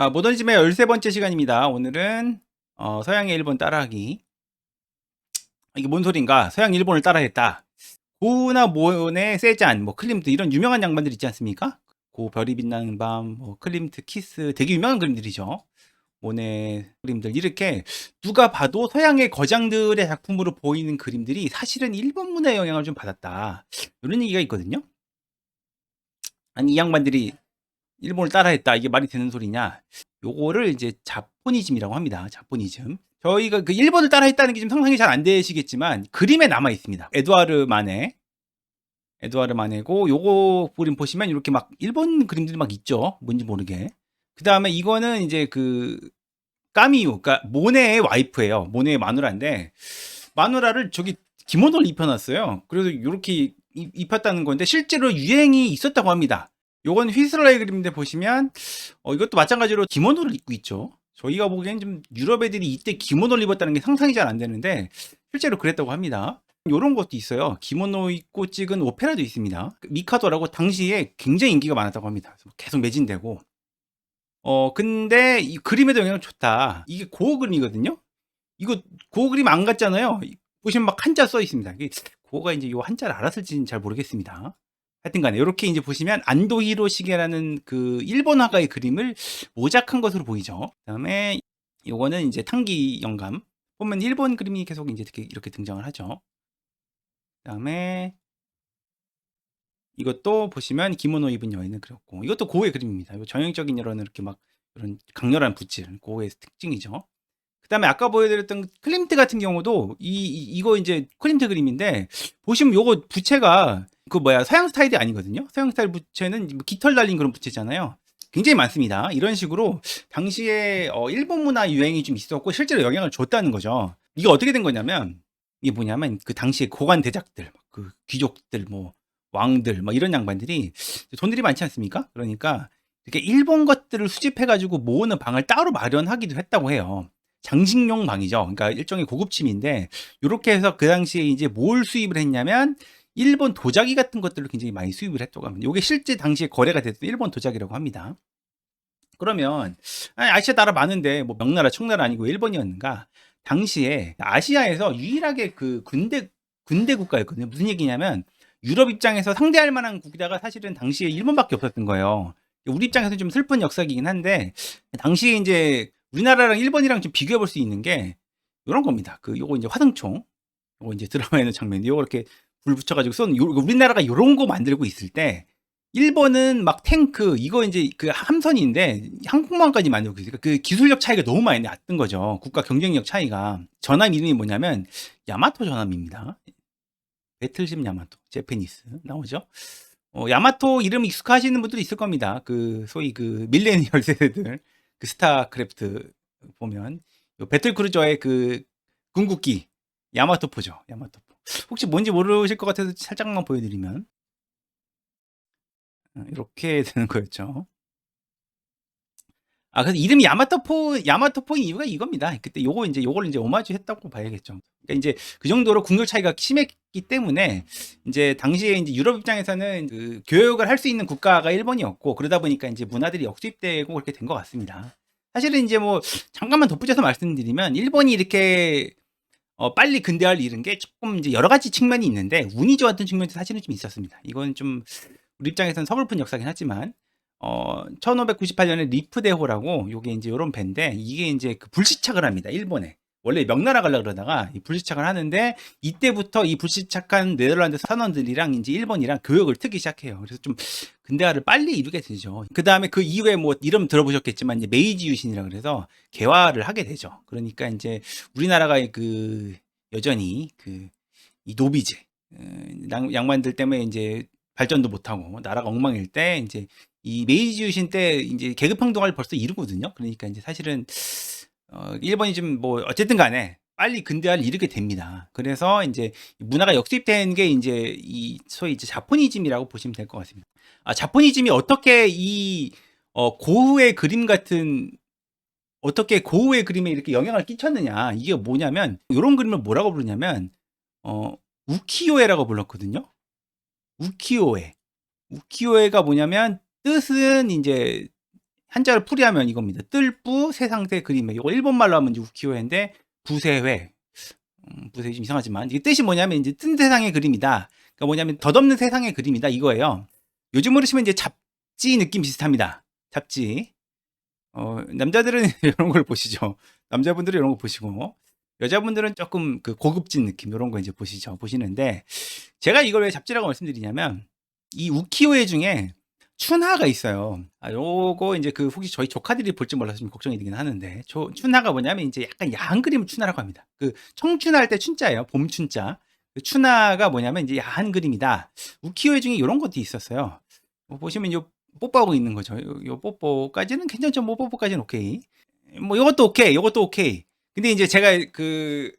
모더니즘의 13번째 시간입니다. 오늘은 서양의 일본 따라하기. 이게 뭔 소린가? 서양 일본을 따라했다. 고우나 모네, 세잔, 뭐 클림트 이런 유명한 양반들 있지 않습니까? 고 별이 빛나는 밤, 뭐 클림트, 키스 되게 유명한 그림들이죠. 모네 그림들 이렇게 누가 봐도 서양의 거장들의 작품으로 보이는 그림들이 사실은 일본 문화의 영향을 좀 받았다. 이런 얘기가 있거든요. 아니 이 양반들이 일본을 따라했다. 이게 말이 되는 소리냐? 요거를 이제 자포니즘이라고 합니다. 자포니즘. 저희가 그 일본을 따라했다는 게 좀 상상이 잘 안 되시겠지만 그림에 남아 있습니다. 에두아르 마네고 요거 그림 보시면 이렇게 막 일본 그림들이 막 있죠. 뭔지 모르게. 그다음에 이거는 이제 그 까미유, 그러니까 모네의 와이프예요. 모네의 마누라인데 마누라를 저기 기모노를 입혀놨어요. 그래서 이렇게 입혔다는 건데 실제로 유행이 있었다고 합니다. 요건 휘슬러의 그림인데 보시면 이것도 마찬가지로 기모노를 입고 있죠. 저희가 보기엔 좀 유럽 애들이 이때 기모노를 입었다는 게 상상이 잘 안 되는데 실제로 그랬다고 합니다. 요런 것도 있어요. 기모노 입고 찍은 오페라도 있습니다. 미카도라고 당시에 굉장히 인기가 많았다고 합니다. 계속 매진되고. 근데 이 그림에도 영향을 줬다. 이게 고어 그림이거든요. 이거 고어 그림 안 같잖아요. 보시면 막 한자 써 있습니다. 이게 고어가 이제 요 한자를 알았을지는 잘 모르겠습니다. 하여튼 간에 요렇게 이제 보시면 안도 히로시게라는 그 일본 화가의 그림을 모작한 것으로 보이죠. 그다음에 요거는 이제 탄기 영감. 보면 일본 그림이 계속 이제 이렇게 등장을 하죠. 그다음에 이것도 보시면 기모노 입은 여인을 그렸고 이것도 고흐의 그림입니다. 이거 전형적인 이렇게 막 이런 강렬한 붓질 고흐의 특징이죠. 그다음에 아까 보여드렸던 클림트 같은 경우도 이거 이제 클림트 그림인데 보시면 요거 부채가 그 뭐야 서양 스타일이 아니거든요. 서양 스타일 부채는 뭐 깃털 달린 그런 부채잖아요. 굉장히 많습니다. 이런 식으로 당시에 일본 문화 유행이 좀 있었고 실제로 영향을 줬다는 거죠. 이게 어떻게 된 거냐면 이게 뭐냐면 그 당시에 고관 대작들, 그 귀족들, 뭐 왕들, 뭐 이런 양반들이 돈들이 많지 않습니까? 그러니까 이렇게 일본 것들을 수집해가지고 모으는 방을 따로 마련하기도 했다고 해요. 장식용 방이죠. 그러니까 일종의 고급침인데 요렇게 해서 그 당시에 이제 뭘 수입을 했냐면 일본 도자기 같은 것들을 굉장히 많이 수입을 했다고 합니다. 요게 실제 당시에 거래가 됐던 일본 도자기라고 합니다. 그러면 아니 아시아 나라 많은데 뭐 명나라, 청나라 아니고 일본이었는가? 당시에 아시아에서 유일하게 그 군대 국가였거든요. 무슨 얘기냐면 유럽 입장에서 상대할 만한 국가가 사실은 당시에 일본밖에 없었던 거예요. 우리 입장에서는 좀 슬픈 역사이긴 한데 당시에 이제 우리나라랑 일본이랑 좀 비교해 볼 수 있는 게 요런 겁니다. 그 요거 이제 화승총. 요거 이제 드라마에 있는 장면인데 요거 이렇게 불 붙여 가지고 우리나라가 요런 거 만들고 있을 때 일본은 막 탱크 이거 이제 그 함선인데 항공모함까지 만들고 있으니까 그 기술력 차이가 너무 많이 났던 거죠. 국가 경쟁력 차이가. 전함 이름이 뭐냐면 야마토 전함입니다. 배틀십 야마토, 재패니스 나오죠. 야마토 이름 익숙하시는 분들이 있을 겁니다. 그 소위 그 밀레니얼 세대들 그 스타크래프트 보면 배틀 크루저의 그 궁극기 야마토포죠. 야마토포. 혹시 뭔지 모르실 것 같아서 살짝만 보여드리면 이렇게 되는 거였죠. 그래서 이름이 야마토포인 이유가 이겁니다. 그때 요걸 이제 오마주 했다고 봐야겠죠. 그러니까 이제 그 정도로 국력 차이가 심했기 때문에 이제 당시에 이제 유럽 입장에서는 그 교역을 할 수 있는 국가가 일본이었고 그러다 보니까 이제 문화들이 역수입되고 그렇게 된 것 같습니다. 사실은 이제 뭐 잠깐만 덧붙여서 말씀드리면 일본이 이렇게 빨리 근대화를 이룬 게 조금 이제 여러 가지 측면이 있는데 운이 좋았던 측면도 사실은 좀 있었습니다. 이건 좀 우리 입장에서는 서글픈 역사긴 하지만 1598년에 리프대호라고 요게 이제 요런 배인데 이게 이제 그 불시착을 합니다. 일본에. 원래 명나라 가려고 그러다가 이 불시착을 하는데 이때부터 이 불시착한 네덜란드 선원들이랑 이제 일본이랑 교역을 트기 시작해요. 그래서 좀 근대화를 빨리 이루게 되죠. 그다음에 그 이후에 뭐 이름 들어보셨겠지만 이제 메이지 유신이라 그래서 개화를 하게 되죠. 그러니까 이제 우리나라가 그 여전히 그 이 노비제 양반들 때문에 이제 발전도 못하고 나라가 엉망일 때 이제 이 메이지 유신 때 이제 계급 평등화를 벌써 이루거든요. 그러니까 이제 사실은 일본이 좀 뭐 어쨌든 간에 빨리 근대화를 이루게 됩니다. 그래서 이제 문화가 역수입된 게 이제 이 소위 이제 자포니즘이라고 보시면 될 것 같습니다. 자포니즘이 어떻게 이 고흐의 그림 같은 어떻게 고흐의 그림에 이렇게 영향을 끼쳤느냐 이게 뭐냐면 이런 그림을 뭐라고 부르냐면 우키요에라고 불렀거든요. 우키요에. 우키요에가 뭐냐면 뜻은 이제 한자를 풀이하면 이겁니다. 뜰뿌 세상세 그림회. 이거 일본말로 하면 이제 우키요에인데 부세회. 부세 좀 이상하지만 이게 뜻이 뭐냐면 이제 뜬 세상의 그림이다. 그러니까 뭐냐면 덧없는 세상의 그림이다 이거예요. 요즘으로 치면 이제 잡지 느낌 비슷합니다. 잡지. 남자들은 이런 걸 보시죠. 남자분들은 이런 거 보시고 여자분들은 조금 그 고급진 느낌 이런 거 이제 보시는데 제가 이걸 왜 잡지라고 말씀드리냐면 이 우키요에 중에 춘하가 있어요. 요거 이제 그 혹시 저희 조카들이 볼지 몰라서 좀 걱정이 되긴 하는데 춘하가 뭐냐면 이제 약간 야한 그림을 춘하라고 합니다. 그 청춘할 때 춘자예요. 봄 춘자. 그 춘하가 뭐냐면 이제 야한 그림이다. 우키요에 중에 이런 것도 있었어요. 보시면 요 뽀뽀하고 있는 거죠. 요 뽀뽀까지는 괜찮죠. 뭐 뽀뽀까지는 오케이. 뭐 요것도 오케이. 요것도 오케이. 근데 이제 제가 그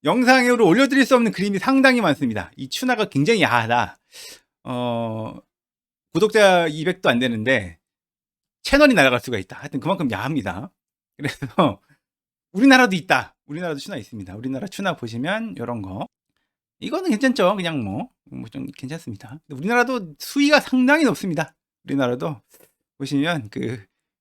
영상으로 올려드릴 수 없는 그림이 상당히 많습니다. 이 춘하가 굉장히 야하다. 구독자 200도 안 되는데 채널이 날아갈 수가 있다. 하여튼 그만큼 야합니다. 그래서 우리나라도 있다. 우리나라도 춘하 있습니다. 우리나라 춘하 보시면 이런 거. 이거는 괜찮죠. 그냥 뭐 좀 괜찮습니다. 우리나라도 수위가 상당히 높습니다. 우리나라도 보시면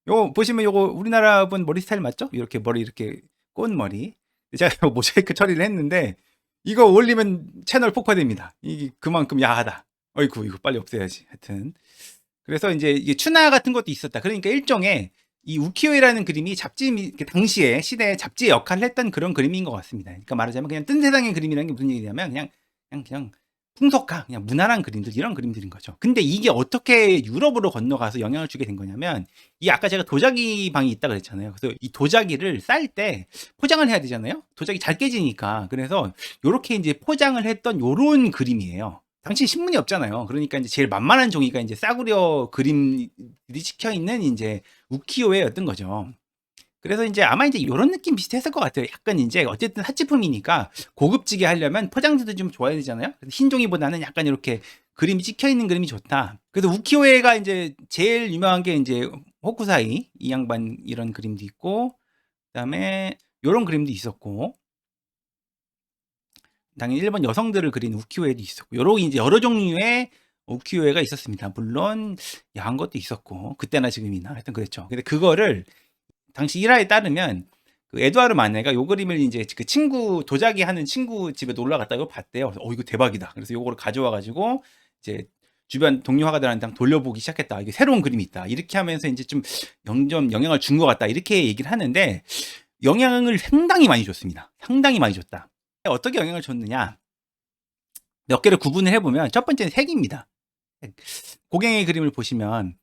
요 보시면 요거 우리나라 분 머리 스타일 맞죠? 이렇게 머리 이렇게 꼰 머리. 제가 모자이크 처리를 했는데 이거 올리면 채널 폭파됩니다. 이게 그만큼 야하다. 어이구 이거 빨리 없애야지. 하여튼 그래서 이제 이게 춘하 같은 것도 있었다. 그러니까 일종의 이 우키요에라는 그림이 잡지 당시에 시대에 잡지의 역할을 했던 그런 그림인 것 같습니다. 그러니까 말하자면 그냥 뜬 세상의 그림이라는 게 무슨 얘기냐면 그냥 풍속화, 그냥 무난한 그림들 이런 그림들인 거죠. 근데 이게 어떻게 유럽으로 건너가서 영향을 주게 된 거냐면 이 아까 제가 도자기 방이 있다 그랬잖아요. 그래서 이 도자기를 쌀 때 포장을 해야 되잖아요. 도자기 잘 깨지니까. 그래서 요렇게 이제 포장을 했던 요런 그림이에요. 당시 신문이 없잖아요. 그러니까 이제 제일 만만한 종이가 이제 싸구려 그림들이 찍혀 있는 이제 우키요에였던 거죠. 그래서 이제 아마 이제 요런 느낌 비슷했을 것 같아요. 약간 이제 어쨌든 핫제품이니까 고급지게 하려면 포장지도 좀 좋아야 되잖아요. 그래서 흰 종이보다는 약간 이렇게 그림이 찍혀 있는 그림이 좋다. 그래서 우키요에가 이제 제일 유명한 게 이제 호쿠사이 이 양반 이런 그림도 있고 그다음에 요런 그림도 있었고 당연히 일본 여성들을 그린 우키요에도 있었고 여러 이제 여러 종류의 우키요에가 있었습니다. 물론 야한 것도 있었고 그때나 지금이나 하여튼 그랬죠. 근데 그거를 당시 일화에 따르면 그 에두아르 마네가 요 그림을 이제 그 친구 도자기 하는 친구 집에 놀러 갔다 이거 봤대요. 그래서 이거 대박이다. 그래서 요거를 가져와 가지고 이제 주변 동료 화가들한테 돌려보기 시작했다. 이게 새로운 그림이 있다. 이렇게 하면서 이제 좀 영향을 준 것 같다. 이렇게 얘기를 하는데 영향을 상당히 많이 줬습니다. 상당히 많이 줬다. 어떻게 영향을 줬느냐? 몇 개를 구분을 해보면 첫 번째는 색입니다. 고갱의 그림을 보시면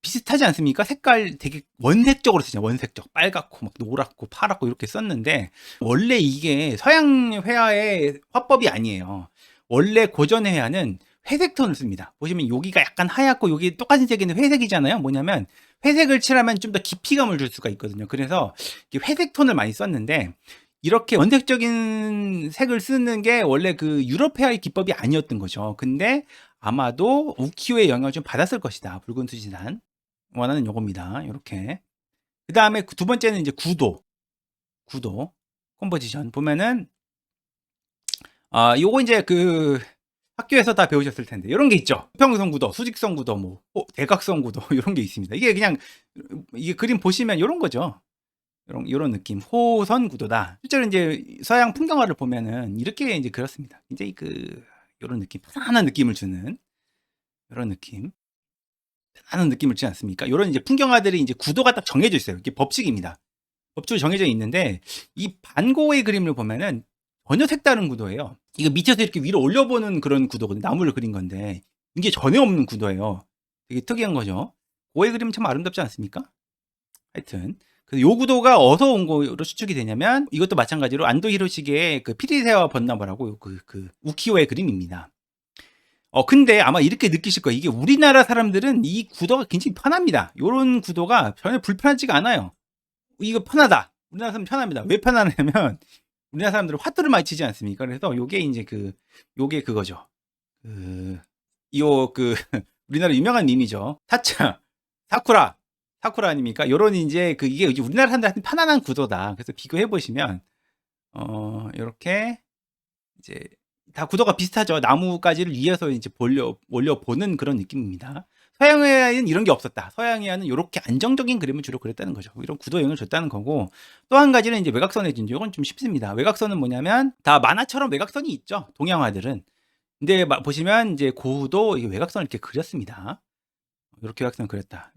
비슷하지 않습니까? 색깔 되게 원색적으로 쓰죠. 원색적. 빨갛고 막 노랗고 파랗고 이렇게 썼는데 원래 이게 서양 회화의 화법이 아니에요. 원래 고전의 회화는 회색 톤을 씁니다. 보시면 여기가 약간 하얗고 여기 똑같은 색인데 회색이잖아요. 뭐냐면 회색을 칠하면 좀 더 깊이감을 줄 수가 있거든요. 그래서 회색 톤을 많이 썼는데 이렇게 원색적인 색을 쓰는 게 원래 그 유럽 회화의 기법이 아니었던 거죠. 근데 아마도 우키요의 영향을 좀 받았을 것이다. 붉은 수지단 원하는 요겁니다. 이렇게 그 다음에 두 번째는 이제 구도 컴포지션 보면은 요거 이제 그 학교에서 다 배우셨을 텐데 이런 게 있죠. 수평성 구도, 수직성 구도, 뭐 대각선 구도 이런 게 있습니다. 이게 그냥 이게 그림 보시면 이런 거죠. 이런 느낌 호선 구도다. 실제로 이제 서양 풍경화를 보면은 이렇게 이제 그렇습니다. 굉장히 이런 느낌 편안한 느낌을 주는 이런 느낌 편안한 느낌을 주지 않습니까? 이런 이제 풍경화들이 이제 구도가 딱 정해져 있어요. 이게 법칙입니다. 법칙이 정해져 있는데 이 반고의 그림을 보면은 전혀 색다른 구도예요. 이거 밑에서 이렇게 위로 올려보는 그런 구도거든요. 나무를 그린 건데 이게 전혀 없는 구도예요. 되게 특이한 거죠. 고의 그림 참 아름답지 않습니까? 하여튼 그래서 요 구도가 어디서 온 거로 추측이 되냐면 이것도 마찬가지로 안도 히로시게의 그 피리세와 번나무라고 그 우키요의 그림입니다. 근데 아마 이렇게 느끼실 거예요. 이게 우리나라 사람들은 이 구도가 굉장히 편합니다. 요런 구도가 전혀 불편하지가 않아요. 이거 편하다. 우리나라 사람 편합니다. 왜 편하냐면 우리나라 사람들은 화투를 많이 치지 않습니까? 그래서 요게 이제 요게 그거죠. 우리나라 유명한 밈이죠. 사쿠라 아닙니까? 요런 이제 이게 우리나라 사람들한테 편안한 구도다. 그래서 비교해 보시면 요렇게 이제 다 구도가 비슷하죠. 나무가지를 위에서 이제 올려보는 그런 느낌입니다. 서양에는 이런 게 없었다. 서양에는 요렇게 안정적인 그림을 주로 그렸다는 거죠. 이런 구도 영향을 줬다는 거고, 또 한 가지는 이제 외곽선의 진주. 이건 좀 쉽습니다. 외곽선은 뭐냐면 다 만화처럼 외곽선이 있죠. 동양화들은. 근데 보시면 이제 고흐도 이게 외곽선을 이렇게 그렸습니다. 이렇게 외곽선을 그렸다.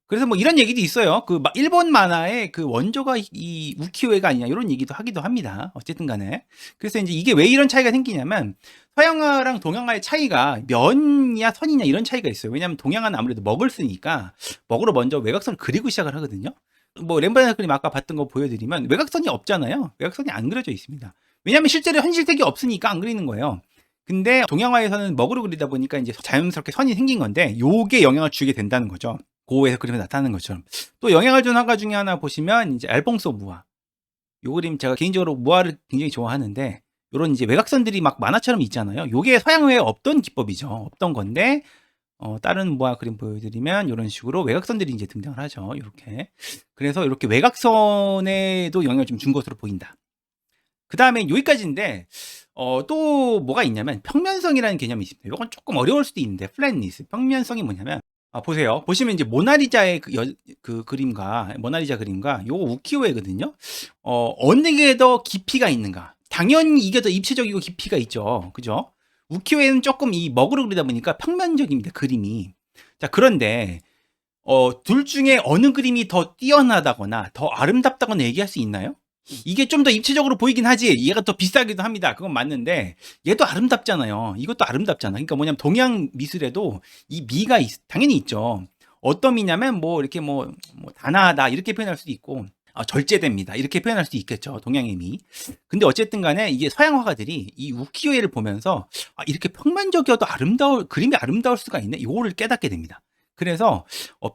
그래서 뭐 이런 얘기도 있어요. 그 일본 만화의 그 원조가 이 우키요에가 아니냐 이런 얘기도 하기도 합니다. 어쨌든 간에. 그래서 이제 이게 왜 이런 차이가 생기냐면 서양화랑 동양화의 차이가 면이냐 선이냐 이런 차이가 있어요. 왜냐하면 동양화는 아무래도 먹을 쓰니까 먹으로 먼저 외곽선을 그리고 시작을 하거든요. 뭐 렘브란트 그림 아까 봤던 거 보여드리면 외곽선이 없잖아요. 외곽선이 안 그려져 있습니다. 왜냐하면 실제로 현실색이 없으니까 안 그리는 거예요. 근데 동양화에서는 먹으로 그리다 보니까 이제 자연스럽게 선이 생긴 건데 요게 영향을 주게 된다는 거죠. 고흐에서 그림에 나타나는 것처럼. 또 영향을 준 화가 중에 하나 보시면 이제 알퐁소 무아. 요 그림 제가 개인적으로 무아를 굉장히 좋아하는데 요런 이제 외곽선들이 막 만화처럼 있잖아요. 요게 서양화에 없던 기법이죠. 없던 건데 다른 무아 그림 보여드리면 요런 식으로 외곽선들이 이제 등장을 하죠. 요렇게. 그래서 이렇게 외곽선에도 영향을 좀 준 것으로 보인다. 그 다음에 여기까지인데 또 뭐가 있냐면 평면성이라는 개념이 있습니다. 이건 조금 어려울 수도 있는데 플랫니스 평면성이 뭐냐면 보세요. 보시면 이제 모나리자의 그 그림과 모나리자 그림과 요거 우키요에거든요. 어느 게 더 깊이가 있는가? 당연히 이게 더 입체적이고 깊이가 있죠. 그죠? 우키요에는 조금 이 먹으로 그리다 보니까 평면적입니다. 그림이. 자, 그런데 둘 중에 어느 그림이 더 뛰어나다거나 더 아름답다거나 얘기할 수 있나요? 이게 좀 더 입체적으로 보이긴 하지 얘가 더 비싸기도 합니다. 그건 맞는데 얘도 아름답잖아요. 이것도 아름답잖아. 그러니까 뭐냐면 동양 미술에도 이 미가 당연히 있죠. 어떤 미냐면 뭐 이렇게 뭐 단아하다 이렇게 표현할 수도 있고 절제됩니다 이렇게 표현할 수도 있겠죠. 동양의 미. 근데 어쨌든 간에 이게 서양 화가들이 이 우키요에를 보면서 이렇게 평면적이어도 그림이 아름다울 수가 있네. 이거를 깨닫게 됩니다. 그래서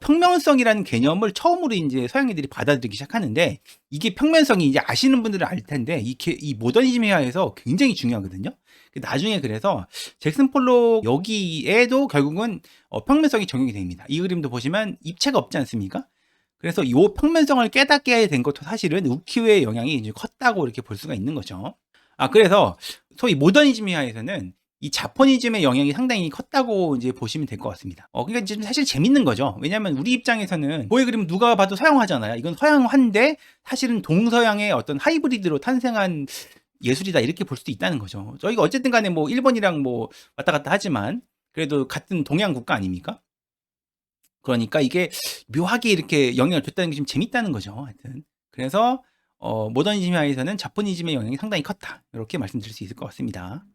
평면성이라는 개념을 처음으로 이제 서양인들이 받아들이기 시작하는데 이게 평면성이 이제 아시는 분들은 알 텐데 이 모더니즘 회화에서 굉장히 중요하거든요. 나중에 그래서 잭슨 폴록 여기에도 결국은 평면성이 적용이 됩니다. 이 그림도 보시면 입체가 없지 않습니까? 그래서 이 평면성을 깨닫게 된 것도 사실은 우키요의 영향이 이제 컸다고 이렇게 볼 수가 있는 거죠. 그래서 소위 모더니즘 회화에서는 이 자포니즘의 영향이 상당히 컸다고 이제 보시면 될 것 같습니다. 그러니까 지금 사실 재밌는 거죠. 왜냐하면 우리 입장에서는 고흐의 그림 누가 봐도 서양화잖아요. 이건 서양화인데 사실은 동서양의 어떤 하이브리드로 탄생한 예술이다 이렇게 볼 수도 있다는 거죠. 저희가 어쨌든 간에 뭐 일본이랑 뭐 왔다 갔다 하지만 그래도 같은 동양 국가 아닙니까? 그러니까 이게 묘하게 이렇게 영향을 줬다는 게 좀 재밌다는 거죠. 하여튼. 그래서 모더니즘 회화에서는 자포니즘의 영향이 상당히 컸다. 이렇게 말씀드릴 수 있을 것 같습니다.